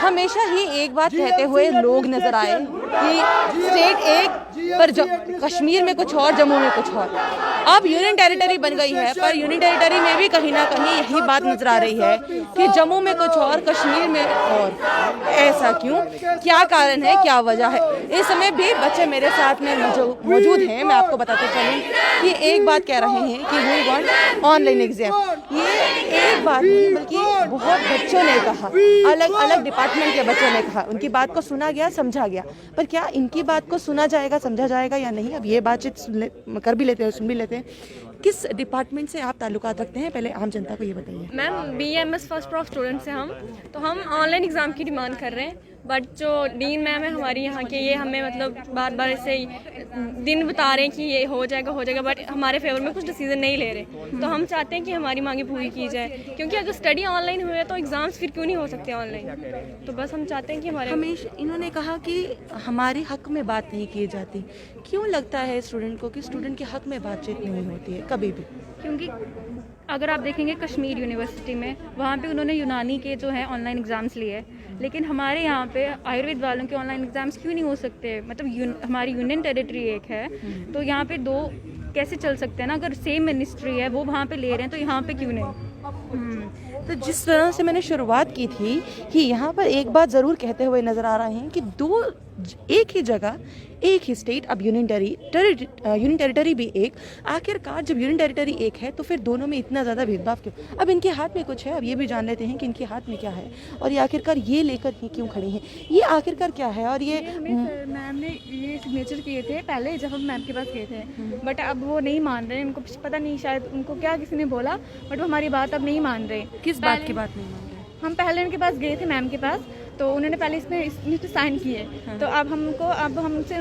हमेशा ही एक बात कहते हुए लोग नजर आए कि स्टेट एक पर कश्मीर में कुछ और, जम्मू में कुछ और। अब यूनियन टेरिटरी बन गई है, पर यूनियन टेरिटरी में भी कहीं ना कहीं यही बात नजर आ रही है कि जम्मू में कुछ और, कश्मीर में और। ऐसा क्यों, क्या कारण है, क्या वजह है? इस समय भी बच्चे मेरे साथ में मौजूद हैं। मैं आपको बताते चलूं कि एक बात कह रहे हैं कि वी वांट ऑनलाइन एग्जाम। ये एक बात नहीं बल्कि बहुत बच्चों ने कहा, अलग अलग डिपार्टमेंट के बच्चों ने कहा। उनकी बात को सुना गया, समझा गया, पर क्या इनकी बात को सुना जाएगा, समझा जाएगा या नहीं? अब ये बातचीत कर भी लेते हैं, सुन भी लेते हैं। किस डिपार्टमेंट से आप ताल्लुकात रखते हैं, पहले आम जनता को ये बताइए। Ma'am BMS first prof student से हम ऑनलाइन एग्ज़ाम की डिमांड कर रहे हैं, बट जो डीन मैम है हमारी यहाँ के, ये हमें मतलब बार बार ऐसे ही दिन बता रहे हैं कि ये हो जाएगा, बट हमारे फेवर में कुछ डिसीजन नहीं ले रहे। तो हम चाहते हैं कि हमारी मांगे पूरी की जाए, क्योंकि अगर स्टडी ऑनलाइन हुए तो एग्ज़ाम्स फिर क्यों नहीं हो सकते ऑनलाइन? तो बस हम चाहते हैं कि हमारे हमेशा इन्होंने कहा कि हमारे हक में बात नहीं की जाती। क्यों लगता है स्टूडेंट को कि स्टूडेंट के हक में बातचीत नहीं होती है कभी भी? क्योंकि अगर आप देखेंगे कश्मीर यूनिवर्सिटी में, वहाँ पे उन्होंने यूनानी के जो है ऑनलाइन एग्ज़ाम्स लिए, लेकिन हमारे यहाँ पे आयुर्वेद वालों के ऑनलाइन एग्ज़ाम्स क्यों नहीं हो सकते? मतलब हमारी यूनियन टेरिटरी एक है, तो यहाँ पे दो कैसे चल सकते हैं ना? अगर सेम मिनिस्ट्री है, वो वहाँ पे ले रहे हैं, तो यहाँ पे क्यों नहीं? तो जिस तरह से मैंने शुरुआत की थी कि यहाँ पर एक बात ज़रूर कहते हुए नज़र आ रहे हैं कि एक ही जगह, एक ही स्टेट, अब यूनियन टेरिटरी भी एक। आखिरकार जब यूनियन टेरिटरी एक है तो फिर दोनों में इतना ज़्यादा भेदभाव क्यों? अब इनके हाथ में कुछ है, अब ये भी जान लेते हैं कि इनके हाथ में क्या है और ये आखिरकार ये लेकर ही क्यों खड़ी हैं, ये आखिरकार क्या है। और ये मैम ने ये सिग्नेचर किए थे पहले जब हम मैम के पास गए थे, बट अब वो नहीं मान रहे। उनको पता नहीं, शायद उनको क्या किसी ने बोला, बट वो हमारी बात अब नहीं मान रहे। किस बात की बात नहीं मान रहे? हम पहले उनके पास गए थे मैम के पास, तो उन्होंने पहले इसमें तो साइन किए। तो अब हमसे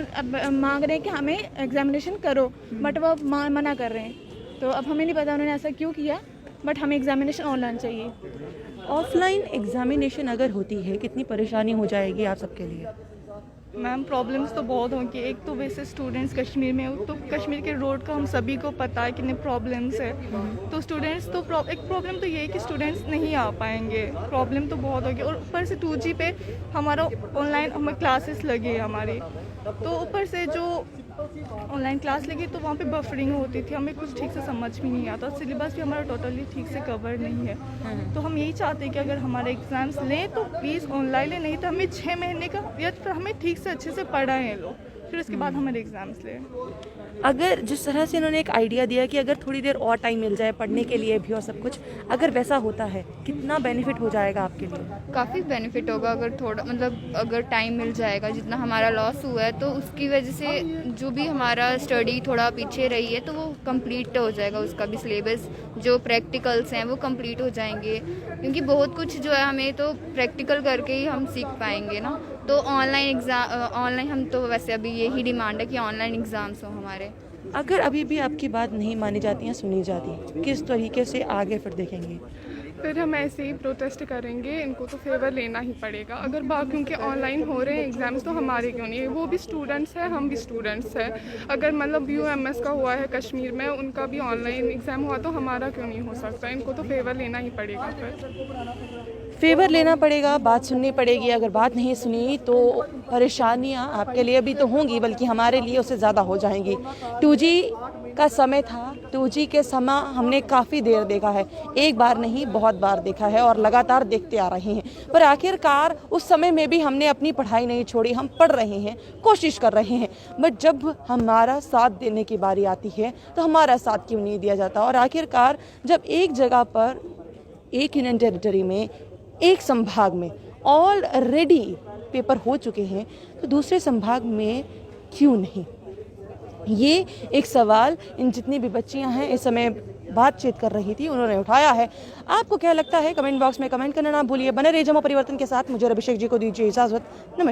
मांग रहे हैं कि हमें एग्जामिनेशन करो, बट वो मना कर रहे हैं। तो अब हमें नहीं पता उन्होंने ऐसा क्यों किया, बट हमें एग्जामिनेशन ऑनलाइन चाहिए। ऑफलाइन एग्जामिनेशन अगर होती है कितनी परेशानी हो जाएगी आप सबके लिए? मैम प्रॉब्लम्स तो बहुत होंगी। एक तो वैसे स्टूडेंट्स कश्मीर में हो, तो कश्मीर के रोड का हम सभी को पता है कितने प्रॉब्लम्स है। तो स्टूडेंट्स तो एक प्रॉब्लम तो ये है कि स्टूडेंट्स नहीं आ पाएंगे, प्रॉब्लम तो बहुत होगी। और ऊपर से 2G पे हमारा ऑनलाइन हमें क्लासेस लगी हमारी, तो ऊपर से जो ऑनलाइन क्लास लगी तो वहाँ पे बफरिंग होती थी, हमें कुछ ठीक से समझ भी नहीं आता। सिलेबस भी हमारा टोटली ठीक से कवर नहीं है। तो हम यही चाहते हैं कि अगर हमारे एग्ज़ाम्स लें तो प्लीज़ ऑनलाइन लें, नहीं तो हमें 6 महीने का या फिर हमें ठीक से अच्छे से पढ़ाएं लोग, फिर उसके बाद हमारे एग्ज़ाम्स लें। अगर जिस तरह से इन्होंने एक आइडिया दिया कि अगर थोड़ी देर और टाइम मिल जाए पढ़ने के लिए भी और सब कुछ, अगर वैसा होता है कितना बेनिफिट हो जाएगा आपके लिए? काफ़ी बेनिफिट होगा अगर थोड़ा, मतलब अगर टाइम मिल जाएगा। जितना हमारा लॉस हुआ है तो उसकी वजह से जो भी हमारा स्टडी थोड़ा पीछे रही है तो वो कंप्लीट हो जाएगा, उसका भी सिलेबस, जो प्रैक्टिकल्स हैं वो कंप्लीट हो जाएंगे। क्योंकि बहुत कुछ जो है हमें तो प्रैक्टिकल करके ही हम सीख पाएंगे ना। तो ऑनलाइन हम तो वैसे अभी यही डिमांड है कि ऑनलाइन एग्ज़ाम्स हो हमारे। अगर अभी भी आपकी बात नहीं मानी जाती या सुनी जाती, किस तरीके से आगे फिर देखेंगे? फिर हम ऐसे ही प्रोटेस्ट करेंगे, इनको तो फेवर लेना ही पड़ेगा। अगर बाकियों के ऑनलाइन हो रहे हैं एग्ज़ाम्स तो हमारे क्यों नहीं है? वो भी स्टूडेंट्स हैं, हम भी स्टूडेंट्स हैं। अगर मतलब UMS का हुआ है कश्मीर में, उनका भी ऑनलाइन एग्ज़ाम हुआ तो हमारा क्यों नहीं हो सकता? इनको तो फेवर लेना ही पड़ेगा। फिर फेवर लेना पड़ेगा, बात सुननी पड़ेगी। अगर बात नहीं सुनी तो परेशानियां आपके लिए भी तो होंगी, बल्कि हमारे लिए उससे ज़्यादा हो जाएंगी। 2G का समय था, 2G के समय हमने काफ़ी देर देखा है, एक बार नहीं बहुत बार देखा है और लगातार देखते आ रहे हैं। पर आखिरकार उस समय में भी हमने अपनी पढ़ाई नहीं छोड़ी, हम पढ़ रहे हैं, कोशिश कर रहे हैं। बट जब हमारा साथ देने की बारी आती है तो हमारा साथ क्यों नहीं दिया जाता? और आखिरकार जब एक जगह पर, एक यूनियन टेरिटरी में, एक संभाग में ऑलरेडी पेपर हो चुके हैं तो दूसरे संभाग में क्यों नहीं? ये एक सवाल इन जितनी भी बच्चियां हैं इस समय बातचीत कर रही थी उन्होंने उठाया है। आपको क्या लगता है कमेंट बॉक्स में कमेंट करना ना भूलिए। बने रहिए जम्मू परिवर्तन के साथ। मुझे अभिषेक जी को दीजिए इजाज़त। नमस्कार।